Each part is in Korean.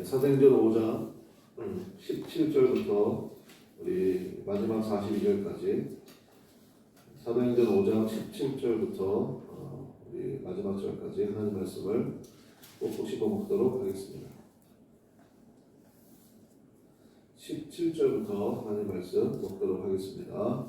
사도행전 5장 17절부터 우리 마지막 42절까지 사도행전 5장 17절부터 우리 마지막 절까지 하나님 말씀을 꼭 씹어 먹도록 하겠습니다. 17절부터 하나님 말씀 먹도록 하겠습니다.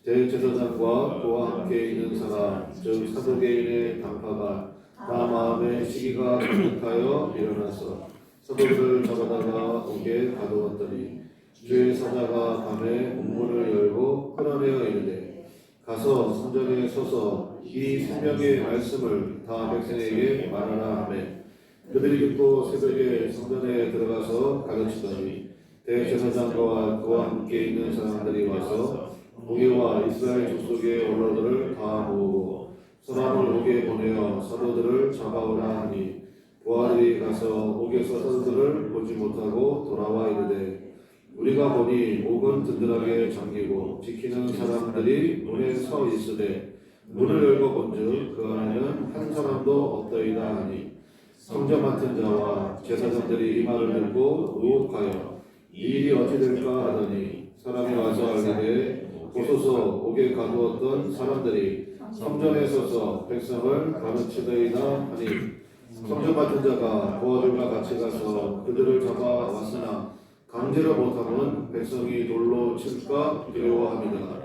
대제사장과 그와 함께 있는 사람 즉 사도개인의 당파가 다 마음의 시기가 가득하여 일어나서 사도들을 잡아다가 옥에 가두었더니 주의 사자가 밤에 문문을 열고 끌어내어 이르되 가서 성전에 서서 이 생명의 말씀을 다 백성에게 말하라 하매 그들이 듣고 새벽에 성전에 들어가서 가르치더니 대제사장과 그와 함께 있는 사람들이 와서 무게와 이스라엘 족속의 원로들을 다 모으고 사람을 옥에 보내어 사도들을 잡아오라 하니 부하들이 가서 옥에서 사도들을 보지 못하고 돌아와 이르되 우리가 보니 옥은 든든하게 잠기고 지키는 사람들이 문에 서 있으되 문을 열고 본즉 그 안에는 한 사람도 없더이다 하니 성전 맡은 자와 제사장들이 이 말을 듣고 의혹하여 이 일이 어찌 될까 하더니 사람이 와서 알리되 보소서 옥에 가두었던 사람들이 성전에 서서 백성을 가르치더이다 하니 성전 맡은 자가 부하들과 같이 가서 그들을 잡아왔으나 강제로 못하면 백성이 돌로 칠까 두려워함이다.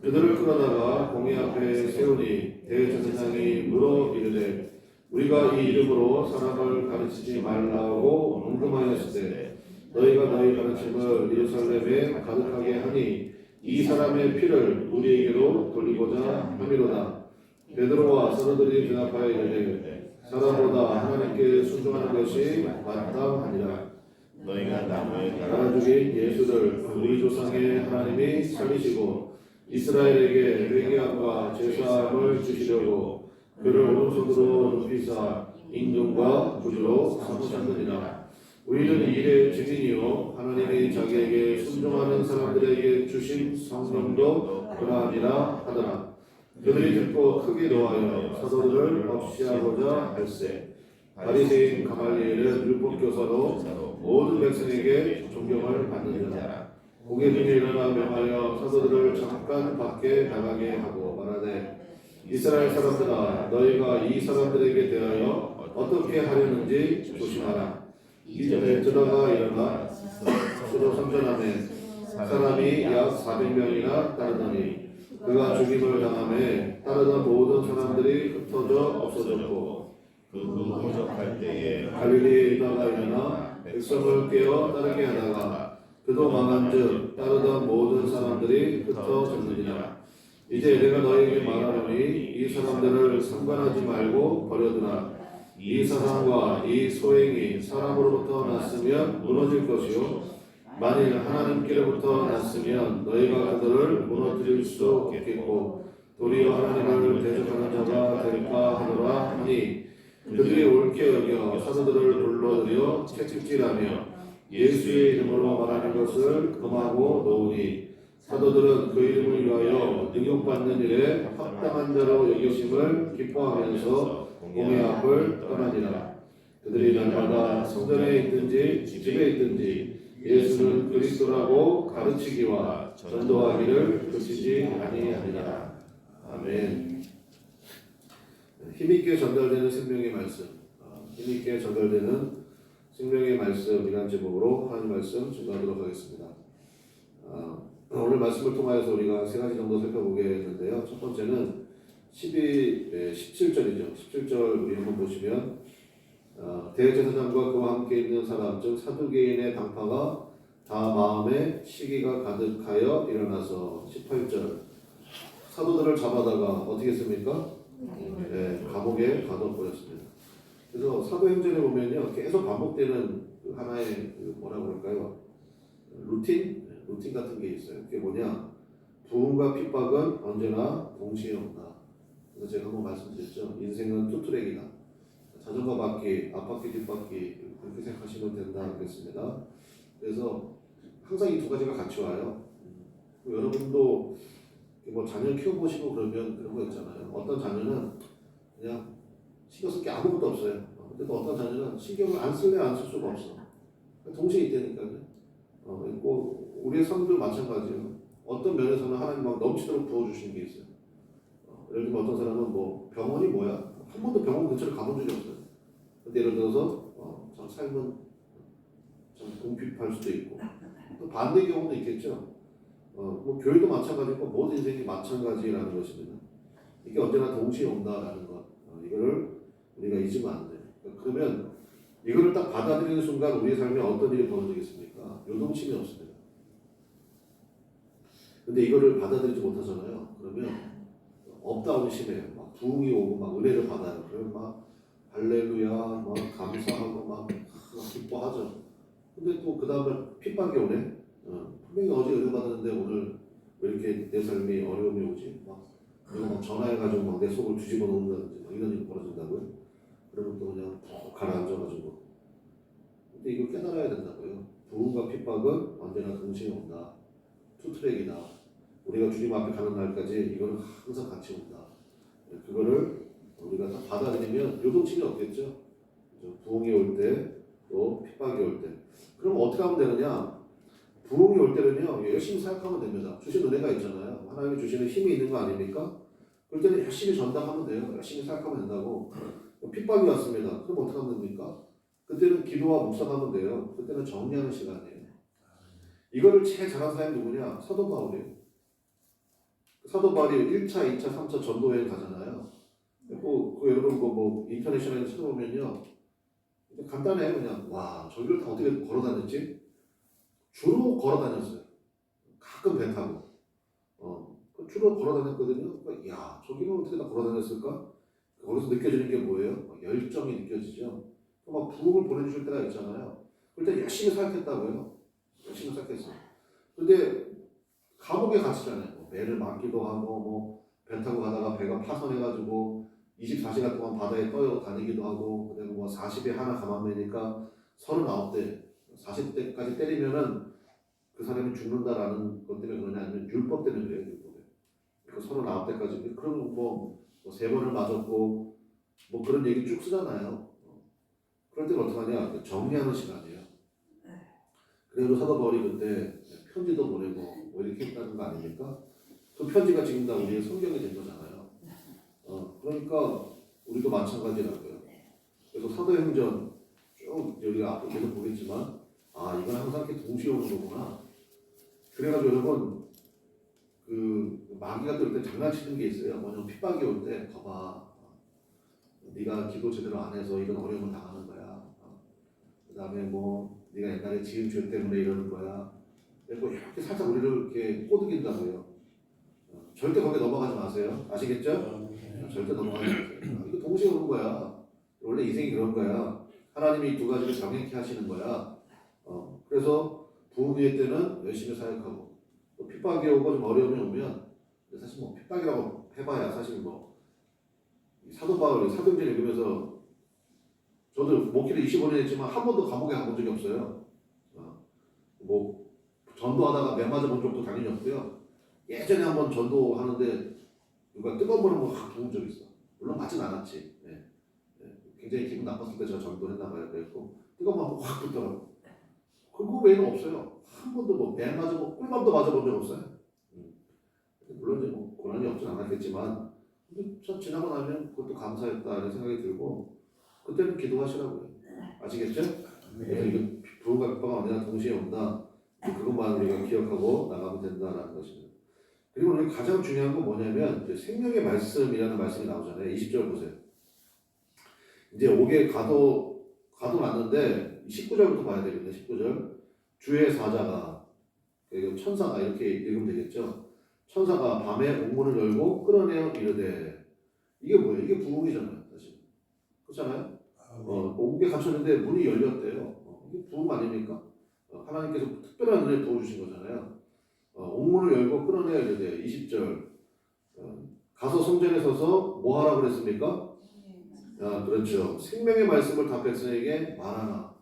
그들을 끌어다가 공회 앞에 세우니 대제사장이 물어 이르되 우리가 이 이름으로 사람을 가르치지 말라고 언급하였을 때 너희가 너희 가르침을 예루살렘에 가득하게 하니 이 사람의 피를 우리에게로 돌리고자 함이로다. 베드로와 사도들이 대답하여 이르되 사람보다 하나님께 순종하는 것이 마땅하니라. 너희가 나무에 달아 죽인 예수를 우리 조상의 하나님이 살리시고 이스라엘에게 회개함과 제사함을 주시려고 그를 오른손으로 높이사 임금과 구주로 삼으셨느니라. 우리는 이 일의 증인이요 하나님이 자기에게 순종하는 사람들에게 주신 성령도 그러하니라 하더라. 그들이 듣고 크게 노하여 사도들을 없이하고자 할세 바리새인 가말리엘은 율법교사로 모든 백성에게 존경을 받는 자라. 고개 중에 일어나 명하여 사도들을 잠깐 밖에 나가게 하고 말하되 이스라엘 사람들아 너희가 이 사람들에게 대하여 어떻게 하려는지 조심하라. 이전에 들어가 일어나 서로 선전하매 사람이 약 400명이나 따르더니 그가 죽임을 당하매 따르던 모든 사람들이 흩어져 없어졌고 그 호적할 때에 갈릴리에 있다가 일어나 백성을 깨어 따르게 하다가 그도 망한즉 따르던 모든 사람들이 흩어졌느니라. 이제 내가 너희에게 말하노니 이 사람들을 상관하지 말고 버려두라. 이 사상과 이 소행이 사람으로부터 났으면 무너질 것이요 만일 하나님께로부터 났으면 너희가 그들을 무너뜨릴 수 없겠고 도리어 하나님을 대적하는 자가 될까 하노라 하니 그들이 옳게 여겨 사도들을 불러들여 채찍질하며 예수의 이름으로 말하는 것을 금하고 놓으니 사도들은 그 이름을 위하여 능욕받는 일에 합당한 자로 여기심을 기뻐하면서 공회 앞을 떠나니라. 그들이 날마다 성전에 있든지 집에 있든지 예수는 그리스도라고 가르치기와 전도하기를 그치지 아니하니라. 아멘. 힘있게 전달되는 생명의 말씀, 힘있게 전달되는 생명의 말씀이라는 제목으로 하나님 말씀 준비하도록 하겠습니다. 오늘 말씀을 통하여서 우리가 세 가지 정도 살펴보겠는데요. 첫 번째는 17절이죠. 17절 우리 한번 보시면 대제사장과 그와 함께 있는 사람 즉 사두개인의 당파가 다 마음에 시기가 가득하여 일어나서 18절 사도들을 잡아다가 어떻게 했습니까? 감옥에 가둬버렸습니다. 그래서 사도행전에 보면요 계속 반복되는 하나의 뭐라고 할까요? 루틴 같은 게 있어요. 그게 뭐냐? 부흥과 핍박은 언제나 동시에 온다. 그래서 제가 한번 말씀드렸죠. 인생은 투트랙이다. 자전거 바퀴, 앞바퀴, 뒷바퀴 그렇게 생각하시면 된다 그랬습니다. 그래서 항상 이 두 가지가 같이 와요. 여러분도 뭐 자녀 키워보시고 그러면 그런 거 있잖아요. 어떤 자녀는 그냥 신경 쓸 게 아무것도 없어요. 근데 또 어떤 자녀는 신경을 안 쓸래 안 쓸 수가 없어. 동시에 있다니까요. 꼭 우리의 삶도 마찬가지예요. 어떤 면에서는 하나님 막 넘치도록 부어주시는 게 있어요. 예를 들면 어떤 사람은 뭐 병원이 뭐야? 한 번도 병원 근처를 가본 적이 없어요. 근데 예를 들어서 참 삶은 참 궁핍할 수도 있고 또 반대 경우도 있겠죠. 뭐 교회도 마찬가지고 모든 인생이 마찬가지라는 것입니다. 이게 언제나 동시에 온다라는 것, 이거를 우리가 잊으면 안 돼요. 그러면 이거를 딱 받아들이는 순간 우리의 삶에 어떤 일이 벌어지겠습니까? 요동침이 없습니다. 근데 이거를 받아들이지 못하잖아요. 그러면 업다운이 심해요. 막 부흥이 오고 막 은혜를 받아요. 그러면 막 할렐루야, 막 감사하고 막 기뻐하죠. 근데 또 그 다음에 핍박이 오네. 분명히 어제 은혜 받았는데 오늘 왜 이렇게 내 삶이 어려움이 오지? 막 이거 막 전화해가지고 막 내 속을 뒤집어 놓는다든지 막 이런 일이 벌어진다고요. 그러면 또 그냥 푹 가라앉아가지고. 근데 이걸 깨달아야 된다고요. 부흥과 핍박은 언제나 동시에 온다. 투트랙이다. 우리가 주님 앞에 가는 날까지 이거는 항상 같이 온다. 그거를 우리가 다 받아들이면 요동침이 없겠죠. 부흥이 올 때, 또 핍박이 올 때. 그럼 어떻게 하면 되느냐? 부흥이 올 때는요, 열심히 생각하면 됩니다. 주신 은혜가 있잖아요. 하나님이 주시는 힘이 있는 거 아닙니까? 그럴 때는 열심히 전담하면 돼요. 열심히 생각하면 된다고. 핍박이 왔습니다. 그럼 어떻게 하면 됩니까? 그때는 기도와 묵상하면 돼요. 그때는 정리하는 시간이에요. 이거를 제일 잘하는 사람이 누구냐? 사도 바울이에요. 사도 바울이 1차, 2차, 3차 전도여행 가잖아요. 여러분 뭐 인터내셔널에 찾아보면요. 간단해요. 그냥 와 저기를 다 어떻게 걸어 다녔지? 주로 걸어 다녔어요. 가끔 배 타고. 주로 걸어 다녔거든요. 야 저기는 어떻게 다 걸어 다녔을까? 거기서 느껴지는 게 뭐예요? 열정이 느껴지죠. 막 부흥을 보내주실 때가 있잖아요. 그럴 때 열심히 사역했다고요. 열심히 사역했어요. 근데 감옥에 갇히잖아요. 뭐 배를 막기도 하고 뭐 배 타고 가다가 배가 파손해가지고 24시간 동안 바다에 떠 다니기도 하고 그리고 뭐 40에 하나 감안되니까 39대 40대까지 때리면은 그 사람이 죽는다라는 것 때문에 그러냐 아니면 율법 때문에 그래요. 율법에. 그 39대까지 그런 뭐 3번을 맞았고 뭐 그런 얘기 쭉 쓰잖아요. 그럴 때는 어떡하냐 정리하는 시간이에요. 그래도 사도 바울이 그때 편지도 보내고 뭐 이렇게 했다는 거 아닙니까? 그 편지가 지금 다 우리의 성경이 된 거잖아요. 그러니까 우리도 마찬가지라고요. 그래서 사도행전 쭉 우리가 앞으로 계속 보겠지만 이건 항상 이렇게 동시에 오는 거구나. 그래가지고 여러분 그 마귀가 또 이때 장난치는 게 있어요. 뭐냐면 핍박이 올 때 봐봐. 네가 기도 제대로 안 해서 이런 어려움을 당하는 거야. 그 다음에 뭐 네가 옛날에 지은 죄 때문에 이러는 거야. 뭐 이렇게 살짝 우리를 이렇게 꼬드긴다고요. 절대 거기에 넘어가지 마세요. 아시겠죠? 절대 넘어가지 마세요. 이거 동시에 오는 거야. 원래 인생이 그런 거야. 하나님이 두 가지를 병행케 하시는 거야. 그래서 부흥의 때는 열심히 사역하고 또 핍박이 오고 좀 어려움이 오면 사실 뭐 핍박이라고 해봐야 사실 뭐 사도 바울 사도행전 읽으면서 저도 목회를 25년 했지만 한 번도 감옥에 가본 적이 없어요. 뭐 전도하다가 매 맞아 본 적도 당연히 없고요. 예전에 한번 전도하는데 누가 뜨거운 물을 확 부은 적이 있어. 물론 맞진 않았지. 굉장히 기분 나빴을 때 제가 전도를 했나 봐요. 그래서 뜨거운 물을 확 붓더라고. 그거 외에는 없어요. 한 번도 뭐 매 맞아 본 꿀밤도 맞아 본 적 없어요. 물론 이제 뭐 고난이 없진 않았겠지만 근데 저 지나고 나면 그것도 감사했다는 생각이 들고 그때는 기도하시라고요. 아시겠죠? 그래서 이거 부흥과 핍박은 언제나 동시에 온다. 그것만 우리가 기억하고 나가면 된다라는 것입니다. 그리고 우리 가장 중요한 건 뭐냐면 이제 생명의 말씀이라는 말씀이 나오잖아요. 20절 보세요. 이제 옥에 가둬놨는데 19절부터 봐야 되겠네. 19절 주의 사자가 천사가 이렇게 읽으면 되겠죠. 천사가 밤에 옥문을 열고 끌어내어 이르되 이게 뭐예요? 이게 부흥이잖아요. 사실 그렇잖아요. 옥에 갇혔는데 문이 열렸대요. 이게 부흥 아닙니까? 하나님께서 특별한 은혜를 부어주신 거잖아요. 옥문을 열고 끌어내야 이르되 20절 가서 성전에 서서 뭐 하라고 그랬습니까? 그렇죠. 생명의 말씀을 다 백성에게 말하라.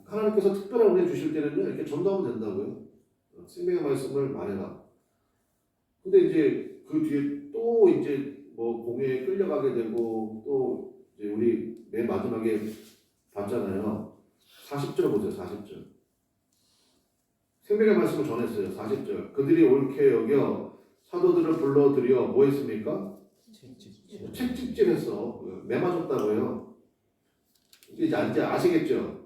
하나님께서 특별한 은혜 주실 때는요 이렇게 전도하면 된다고요. 생명의 말씀을 말해라. 근데 이제 그 뒤에 또 이제 뭐 공회에 끌려가게 되고 또 이제 우리 맨 마지막에 봤잖아요. 40절 보세요. 40절. 생명의 말씀을 전했어요. 40절. 그들이 옳게 여겨 사도들을 불러들여 뭐 했습니까? 책찍질했어. 매맞았다고요. 이제 아시겠죠?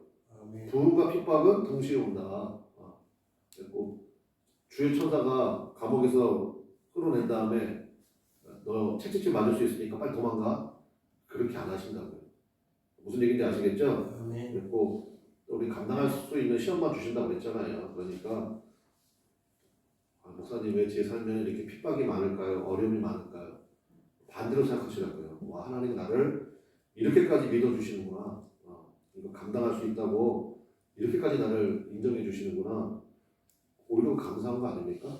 부흥과 핍박은 동시에 온다. 그리고 주의 천사가 감옥에서 끌어낸 다음에 너 책찍질 맞을 수 있으니까 빨리 도망가. 그렇게 안 하신다고요. 무슨 얘기인지 아시겠죠? 그리고 우리 감당할 수 있는 시험만 주신다고 했잖아요. 그러니까 목사님 왜 제 삶에 이렇게 핍박이 많을까요? 어려움이 많을까요? 반대로 생각하시라고요. 와, 하나님 나를 이렇게까지 믿어주시는구나. 이거 감당할 수 있다고 이렇게까지 나를 인정해 주시는구나. 오히려 감사한 거 아닙니까?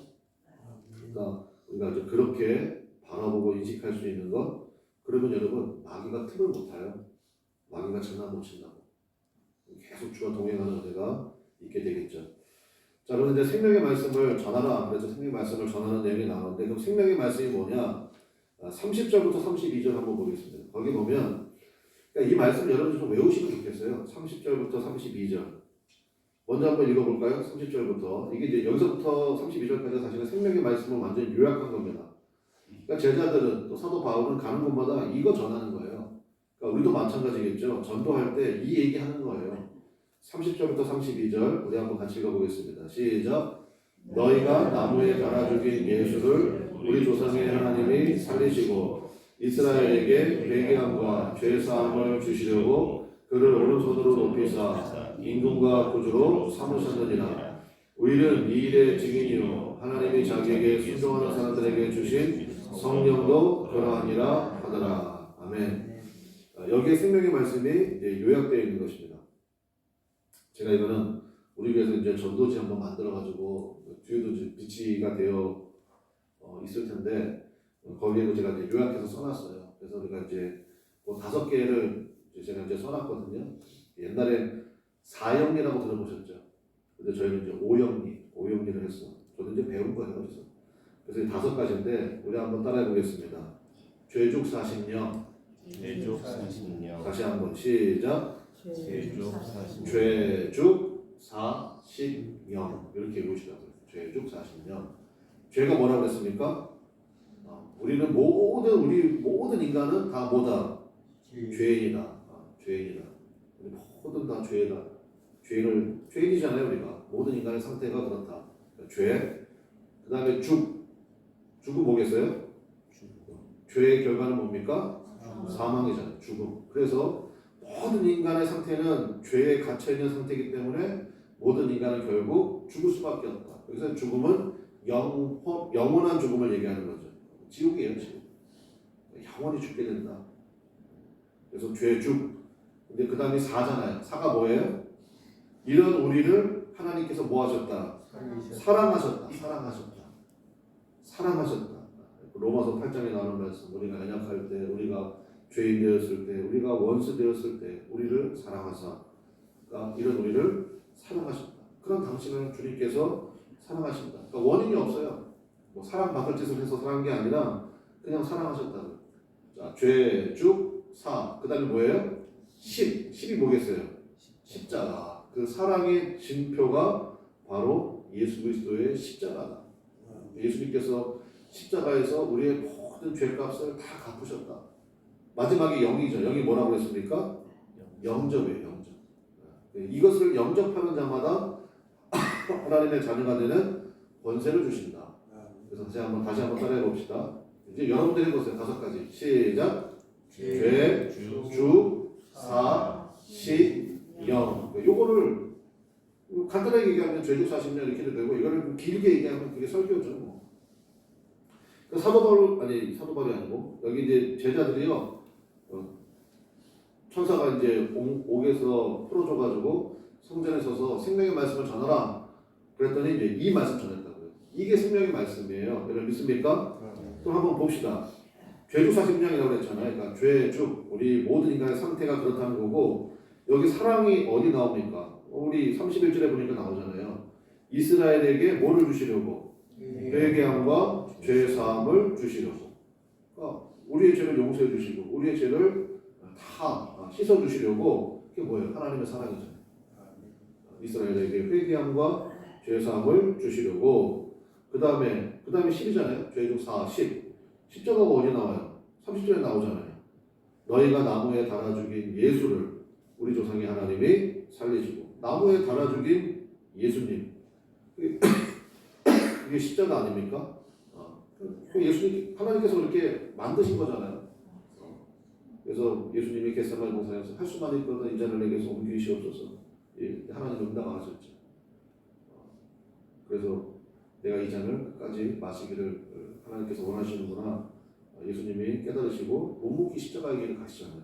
그러니까 우리가 이제 그렇게 바라보고 인식할 수 있는 것, 그러면 여러분 마귀가 틈을 못 타요. 마귀가 장난 못 친다고. 계속 주와 동행하는 은혜가 있게 되겠죠. 자, 그러면 이제 생명의 말씀을 전하라. 그래서 생명의 말씀을 전하는 내용이 나오는데, 그럼 생명의 말씀이 뭐냐? 30절부터 32절 한번 보겠습니다. 거기 보면 그러니까 이 말씀 여러분들 좀 외우시면 좋겠어요. 30절부터 32절. 먼저 한번 읽어볼까요? 30절부터. 이게 이제 여기서부터 32절까지 사실은 생명의 말씀을 완전히 요약한 겁니다. 그러니까 제자들은 또 사도 바울은 가는 곳마다 이거 전하는 거예요. 그러니까 우리도 마찬가지겠죠. 전도할 때 이 얘기하는 거예요. 30절부터 32절 우리 한번 같이 읽어보겠습니다. 시작. 너희가 나무에 달아 죽인 예수를 우리 조상의 하나님이 살리시고 이스라엘에게 회개함과 죄사함을 주시려고 그를 오른손으로 높이사 임금과 구주로 삼으셨느니라. 우리는 이 일의 증인이요 하나님이 자기에게 순종하는 사람들에게 주신 성령도 그러하니라 하더라. 아멘. 여기에 생명의 말씀이 이제 요약되어 있는 것입니다. 제가 이거는 우리 교회에서 이제 전도지 한번 만들어가지고 뒤에도 이제 비치가 되어 있을 텐데 거기에도 제가 이제 요약해서 써놨어요. 그래서 우리가 이제 뭐 5개를 제가 이제 써놨거든요. 옛날에 4영리라고 들어보셨죠? 근데 저희는 이제 5영리를 했어. 저도 이제 배운 거예요. 그래서 이 5가지인데 우리 한번 따라해 보겠습니다. 죄죽 40령. 죄죽 40령. 다시 한번 시작. 죄죽 40령. 죄죽 40령. 이렇게 읽으시라고요. 죄죽 40령. 죄가 뭐라고 그랬습니까? 우리 모든 인간은 다 뭐다? 죄인이다. 죄인이다. 모든 다 죄다. 죄인이잖아요, 우리가. 모든 인간의 상태가 그렇다. 죄. 그 다음에 죽은 뭐겠어요? 죄의 결과는 뭡니까? 사망이잖아요. 죽음. 그래서 모든 인간의 상태는 죄에 갇혀있는 상태이기 때문에 모든 인간은 결국 죽을 수밖에 없다. 그래서 죽음은 영원한 죽음을 얘기하는 거죠. 지옥이에요, 지옥. 영원히 죽게 된다. 그래서 죄죽. 근데 그 다음에 사잖아요. 사가 뭐예요? 이런 우리를 하나님께서 뭐 하셨다? 사랑하셨다. 로마서 8장에 나오는 말씀. 우리가 연약할 때, 우리가 죄인 되었을 때, 우리가 원수 되었을 때 우리를 사랑하사. 그러니까 이런 우리를 사랑하셨다. 그런 당신을 주님께서 사랑하신다. 그러니까 원인이 없어요. 뭐 사랑받을 짓을 해서 사랑한 게 아니라 그냥 사랑하셨다고요. 자, 죄, 죽, 사. 그 다음에 뭐예요? 10이 뭐겠어요? 십자가. 그 사랑의 징표가 바로 예수 그리스도의 십자가다. 예수님께서 십자가에서 우리의 모든 죄값을 다 갚으셨다. 마지막에 영이죠. 영이 뭐라고 했습니까? 영접이에요. 영접. 이것을 영접하는 자마다 하나님의 자녀가 되는 권세를 주신다. 그래서 다시 한번 따라해 봅시다. 이제 여러분들이 해보세요. 5가지. 시작. 죄, 주, 사, 시, 영. 요거를 간단하게 얘기하면 죄죽 40년 이렇게 되고 이거를 길게 얘기하면 그게 설교죠. 뭐. 사도바울이 아니고 여기 이제 제자들이요. 천사가 이제 옥에서 풀어줘가지고 성전에 서서 생명의 말씀을 전하라. 그랬더니 이제 이 말씀 전했다고요. 이게 생명의 말씀이에요. 여러분 믿습니까? 또 한번 봅시다. 죄죽 40냥이라고 그랬잖아요. 그러니까 죄죽, 우리 모든 인간의 상태가 그렇다는 거고 여기 사랑이 어디 나옵니까? 우리 31절에 보니까 나오잖아요. 이스라엘에게 뭐를 주시려고? 회개함과 죄사함을 주시려고. 그러니까 우리의 죄를 용서해 주시고 우리의 죄를 다 씻어 주시려고. 그게 뭐예요? 하나님의 사랑이잖아요. 이스라엘에게 회개함과 죄사함을 주시려고. 그 다음에 10이잖아요. 죄중 4, 10. 십자가가 어디 나와요? 30절에 나오잖아요. 너희가 나무에 달아 죽인 예수를 우리 조상의 하나님이 살리시고. 나무에 달아 죽인 예수님. 이게 십자가 아닙니까? 예수님, 하나님께서 그렇게 만드신 거잖아요. 그래서 예수님이 겟세마네 동산에서 할 수만 있거든 이 잔을 내게서 옮기시옵소서. 하나님 응답하셨죠. 그래서 내가 이 잔을 끝까지 마시기를 하나님께서 원하시는구나. 예수님이 깨달으시고 못 먹기 십자가의 길을 가시잖아요.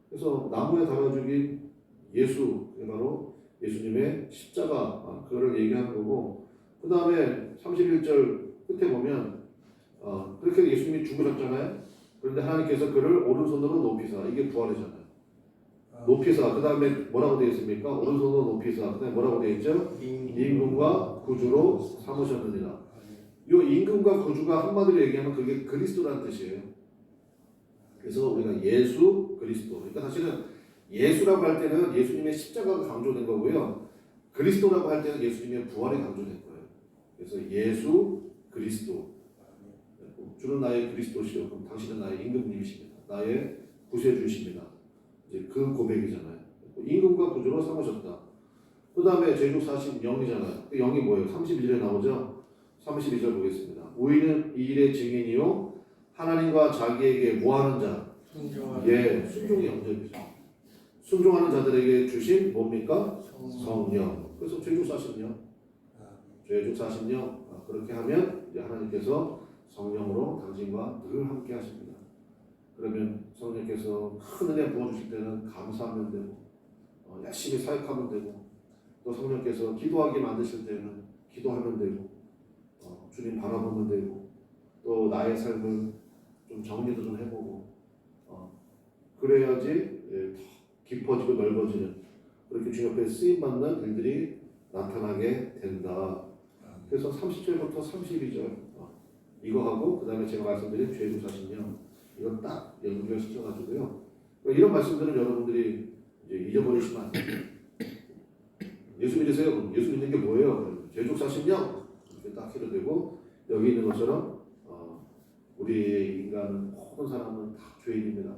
그래서 나무에 달아 죽인 예수, 그게 바로 예수님의 십자가, 그거를 얘기하는 거고. 그 다음에 31절 끝에 보면 그렇게 예수님이 죽으셨잖아요. 그런데 하나님께서 그를 오른손으로 높이사, 이게 부활이잖아요. 높이사, 그 다음에 뭐라고 되어 있습니까? 오른손으로 높이사, 그 다음에 뭐라고 되어 있죠? 임금과 구주로 삼으셨느니라. 이 임금과 구주가 한마디로 얘기하면 그게 그리스도라는 뜻이에요. 그래서 우리가 예수 그리스도, 그러니까 사실은 예수라고 할 때는 예수님의 십자가가 강조된 거고요. 그리스도라고 할 때는 예수님의 부활이 강조된 거예요. 그래서 예수 그리스도. 주는 나의 그리스도시요, 그럼 당신은 나의 임금님이십니다. 나의 구세주이십니다. 이제 그 고백이잖아요. 임금과 구주로 삼으셨다. 그 다음에 제juk 40영이잖아요. 그 영이 뭐예요? 32절에 나오죠. 32절 보겠습니다. 우리는 이 일의 증인이요 하나님과 자기에게 뭐하는 자? 순종의 영접이죠. 순종하는 자들에게 주신 뭡니까? 성령. 그래서 제juk 40영. 제juk 40영. 그렇게 하면 이제 하나님께서 성령으로 당신과 늘 함께 하십니다. 그러면 성령께서 큰 은혜 부어주실 때는 감사하면 되고, 열심히 사역하면 되고, 또 성령께서 기도하게 만드실 때는 기도하면 되고, 주님 바라보면 되고, 또 나의 삶을 좀 정리도 좀 해보고, 그래야지 더 깊어지고 넓어지는, 그렇게 주님 앞에 쓰임받는 일들이 나타나게 된다. 그래서 30절부터 32절 이거 하고 그 다음에 제가 말씀드린 죄중 40년 이거 딱 연결시켜가지고요. 이런 말씀들은 여러분들이 이제 잊어버리시면 안 돼요. 예수 믿으세요? 예수 믿는 게 뭐예요? 죄중 40년 이렇게 딱 해도 되고, 여기 있는 것처럼 우리 인간은, 모든 사람은 다 죄인입니다.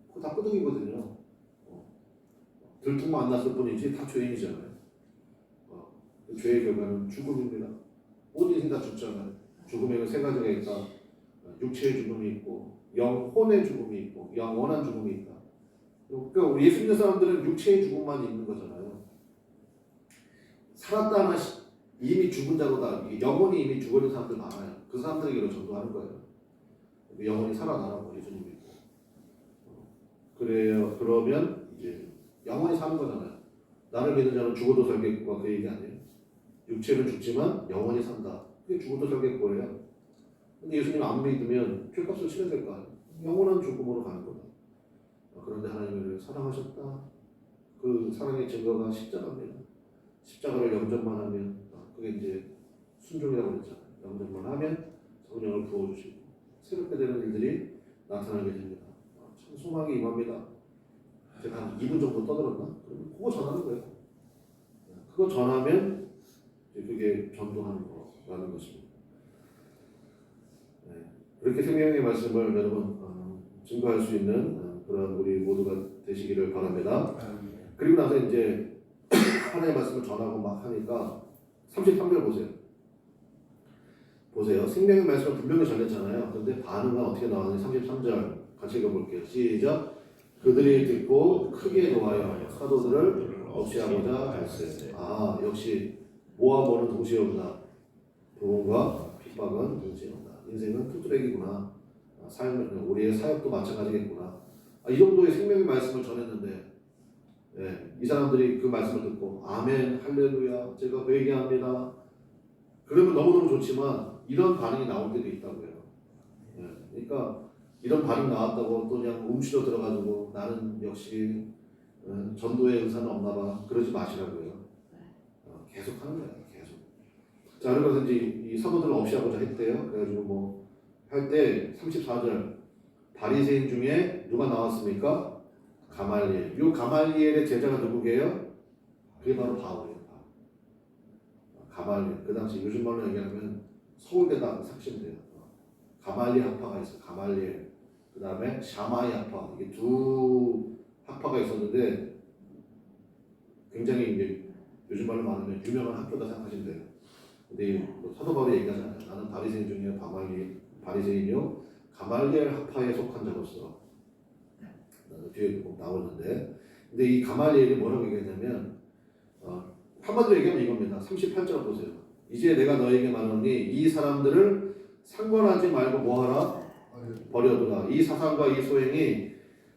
그거 다 끄덕이거든요. 들통만 안 났을 뿐이지 다 죄인이잖아요. 죄의 결과는 죽음입니다. 모든 인생 다 죽잖아요. 죽음에는 세 가지가 있다. 육체의 죽음이 있고, 영혼의 죽음이 있고, 영원한 죽음이 있다. 그러니까 우리 예수 믿는 사람들은 육체의 죽음만 있는 거잖아요. 살았다나 이미 죽은 자로다. 영혼이 이미 죽어있는 사람들 많아요. 그 사람들에게로 전도하는 거예요. 영혼이 살아나라고 예수님 믿고. 그래요. 그러면 이제 영혼이 사는 거잖아요. 나를 믿는 자는 죽어도 살겠고가 그 얘기 아니에요. 육체는 죽지만 영혼이 산다. 그게 죽어도 살겠고예요. 근데 예수님 안 믿으면 죄값을 치러야 될 거 아니에요. 영원한 죽음으로 가는 거다. 그런데 하나님을 사랑하셨다. 그 사랑의 증거가 십자가입니다. 십자가를 영접만 하면, 그게 이제 순종이라고 그랬잖아요. 영접만 하면 성령을 부어주시고 새롭게 되는 일들이 나타나게 됩니다. 참 소망이 임합니다. 제가 한 2분 정도 떠들었나? 그러면 그거 전하는 거예요. 그거 전하면 그게 전도하는 거라는 것입니다. 그렇게 생명의 말씀을 여러분 증거할 수 있는 그런 우리 모두가 되시기를 바랍니다. 그리고 나서 이제 하나님의 말씀을 전하고 막 하니까 33절 보세요. 생명의 말씀을 분명히 전했잖아요. 그런데 반응은 어떻게 나왔는지 33절 같이 읽어볼게요. 시작. 그들이 듣고 크게 노하여 사도들을 없이하고자 할세. 역시 모와 모는 동시에 온다. 부흥과 핍박은 동시에 온다. 인생은 투트랙이구나. 삶은 우리의 사역도 마찬가지겠구나. 이 정도의 생명의 말씀을 전했는데, 이 사람들이 그 말씀을 듣고 아멘, 할렐루야, 제가 회개합니다. 그러면 너무너무 좋지만 이런 반응이 나올 때도 있다고요. 그러니까 이런 반응 나왔다고 또 그냥 움츠려 들어가지고 나는 역시 전도의 의사는 없나 봐. 그러지 마시라고요. 계속 하는 거예요. 계속. 자, 그래서 이제 이 사도들을 없이 하고자 했대요. 그래가지고 뭐 할 때 34절 바리새인 중에 누가 나왔습니까? 가말리엘. 이 가말리엘의 제자가 누구게요? 그게 바로 바울이에요. 가말리엘. 그 당시 요즘 말로 얘기하면 서울대가 삭신돼요. 가말리 학파가 있어요. 가말리엘. 그 다음에 샤마이 학파. 이게 두 학파가 있었는데 굉장히 이제 요즘 말로 말하면 유명한 학교다 생각하시면 돼요. 근데 뭐 사도 바울이 얘기하잖아요. 나는 바리새인 중에 바리새인이요 가말리엘 학파에 속한 자로서 뒤에 꼭 나오는데, 근데 이 가말리엘이 뭐라고 얘기했냐면 한마디로 얘기하면 이겁니다. 38절 보세요. 이제 내가 너에게 말하노니 이 사람들을 상관하지 말고 뭐하라? 버려두라. 이 사상과 이 소행이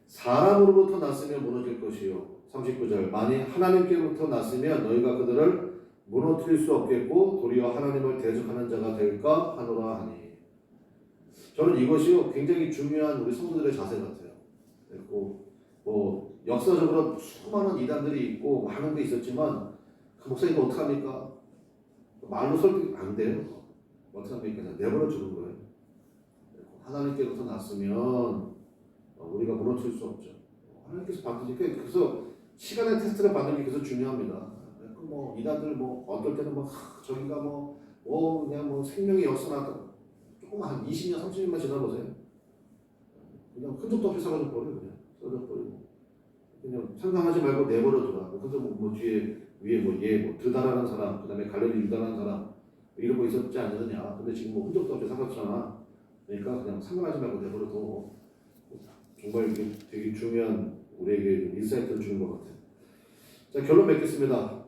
사람으로부터 났으면 무너질 것이요. 39절 만일 하나님께로부터 났으면 너희가 그들을 무너뜨릴 수 없겠고 도리어 하나님을 대적하는 자가 될까 하노라 하니. 저는 이것이요 굉장히 중요한 우리 성도들의 자세 같아요. 그리고 뭐 역사적으로 수많은 이단들이 있고 많은 게 있었지만 그 목사님 어떡합니까? 말로 설득 안 돼요. 어떻게 합니까? 내버려 두는 거예요. 하나님께로부터 났으면 우리가 무너뜨릴 수 없죠. 하나님께서 반드시 그래서 시간의 테스트를 받는 게 그래서 중요합니다. 뭐 이단들 뭐 어떨 때는 뭐 저기가 뭐 그냥 뭐 생명의 역사나 조금 한 20년 30년만 지나보세요. 그냥 흔적도 없이 사라져 버려요. 그냥 써져 버리고 그냥 상상하지 말고 내버려 두라. 그래서 뭐 뒤에 위에 뭐 드다라는 사람, 그다음에 갈릴리 유다라는 사람 이런 거 있었지 않느냐. 근데 지금 뭐 흔적도 없이 살았잖아. 그러니까 그냥 상관하지 말고 내버려 둬. 정말 이게 되게 중요한 우리에게 좀 인사이트를 주는 것 같아요. 자, 결론 맺겠습니다.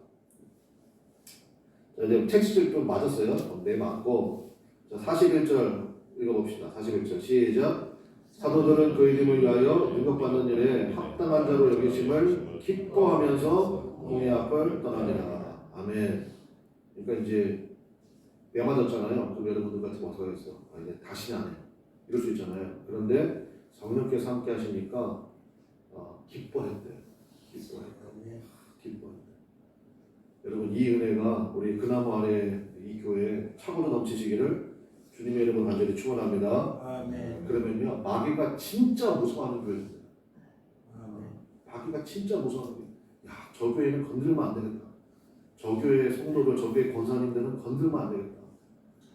자, 이제 텍스트 좀 맞았어요. 네, 맞고. 자, 41절 읽어봅시다. 41절 시작. 사도들은 그 이름을 위하여 능력받는 일에 합당한 자로 여기심을 기뻐하면서 공의 앞을 떠나니라. 아멘. 그러니까 이제 매 맞았잖아요. 그럼 여러분들 같은 거 어떻게 하겠어? 이제 다시는 안 해. 이럴 수 있잖아요. 그런데 성령께서 함께 하시니까 기뻐했대요. 기뻐했대요. 여러분 이 은혜가 우리 그나무 아래 이 교회에 차고로 넘치시기를 주님의 이름으로 간절히 축원합니다. 아멘. 그러면요 마귀가 진짜 무서워하는 교회입니다. 마귀가 진짜 무서워하는 교회. 저 교회는 건들면 안 되겠다. 저 교회 성도들, 저 교회 권사님들은 건들면 안 되겠다.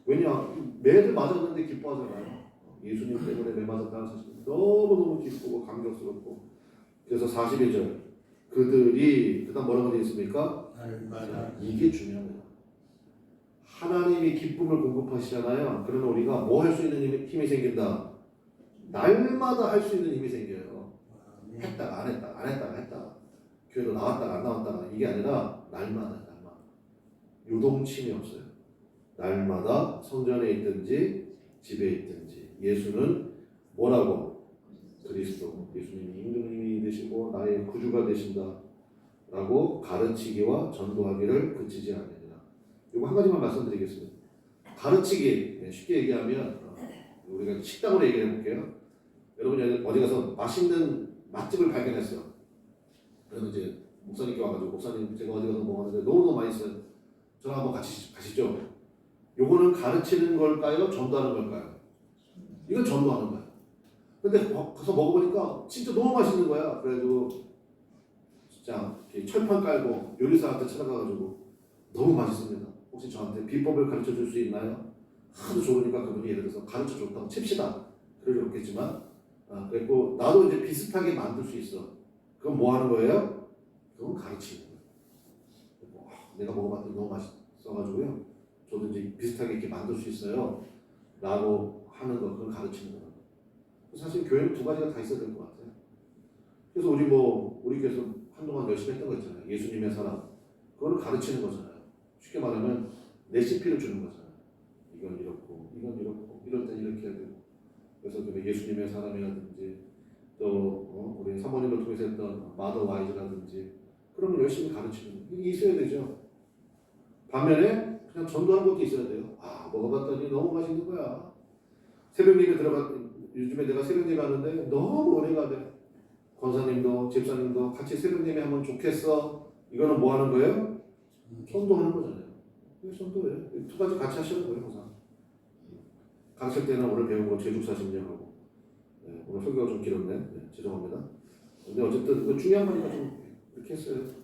왜냐 매를 맞았는데 기뻐하잖아요. 예수님 때문에 매 맞았다는 사실 너무너무 기쁘고 감격스럽고. 그래서 42절 그들이 그다음 뭐라고 되어 있습니까? 이게 중요합니다. 하나님이 기쁨을 공급하시잖아요. 그러면 우리가 뭐 할 수 있는 힘이 생긴다. 날마다 할 수 있는 힘이 생겨요. 했다가 안 했다가 안 했다가 했다가 교회로 나왔다가 안 나왔다가 이게 아니라 날마다 유동침이 없어요. 날마다 성전에 있든지 집에 있든지 예수는 뭐라고? 그리스도, 예수님이 임금님이 되시고 나의 구주가 되신다 라고 가르치기와 전도하기를 그치지 않느니라. 이거 한 가지만 말씀드리겠습니다. 가르치기, 쉽게 얘기하면 우리가 식당으로 얘기해 볼게요. 여러분 어디 가서 맛있는 맛집을 발견했어요. 그래서 이제 목사님께 와가지고 목사님 제가 어디 가서 먹었는데 너무너무 맛있어요. 저랑 한번 같이 가시죠. 요거는 가르치는 걸까요? 전도하는 걸까요? 이건 전도하는 거예요. 근데 가서 먹어보니까 진짜 너무 맛있는 거야. 그래가지고 진짜 철판 깔고 요리사한테 찾아가가지고 너무 맛있습니다. 혹시 저한테 비법을 가르쳐 줄 수 있나요? 하도 좋으니까 그분이 예를 들어서 가르쳐 줬다고 칩시다. 그러지 않겠지만 그리고 나도 이제 비슷하게 만들 수 있어. 그럼 뭐 하는 거예요? 그건 가르치는 거예요. 내가 먹어봤더니 너무 맛있어가지고요. 저도 이제 비슷하게 이렇게 만들 수 있어요. 라고 하는 거, 그건 가르치는 거예요. 사실 교회는 두 가지가 다 있어야 될 것 같아요. 그래서 우리 교회에서 한동안 열심히 했던 거 있잖아요. 예수님의 사랑. 그거는 가르치는 거잖아요. 쉽게 말하면 레시피를 주는 거잖아요. 이건 이렇고, 이건 이렇고, 이럴 땐 이렇게 해야 되고. 그래서 예수님의 사랑이라든지 또 우리 사모님을 통해서 했던 마더 와이즈라든지 그런 걸 열심히 가르치는 거. 이게 있어야 되죠. 반면에 그냥 전도하는 것도 있어야 돼요. 먹어봤더니 너무 맛있는 거야. 새벽 예배 요즘에 내가 새벽 예배 하는데 너무 은혜가 돼. 권사님도 집사님도 같이 새벽 예배 하면 좋겠어. 이거는 뭐 하는 거예요? 전도하는 거잖아요. 이게 전도예요. 두 가지 같이 하시는 거예요, 항상. 가르칠 때는 오늘 배운 거 제주사 심령하고. 오늘 설교가 좀 길었네. 죄송합니다. 근데 어쨌든 중요한 거니까 좀 이렇게 했어요.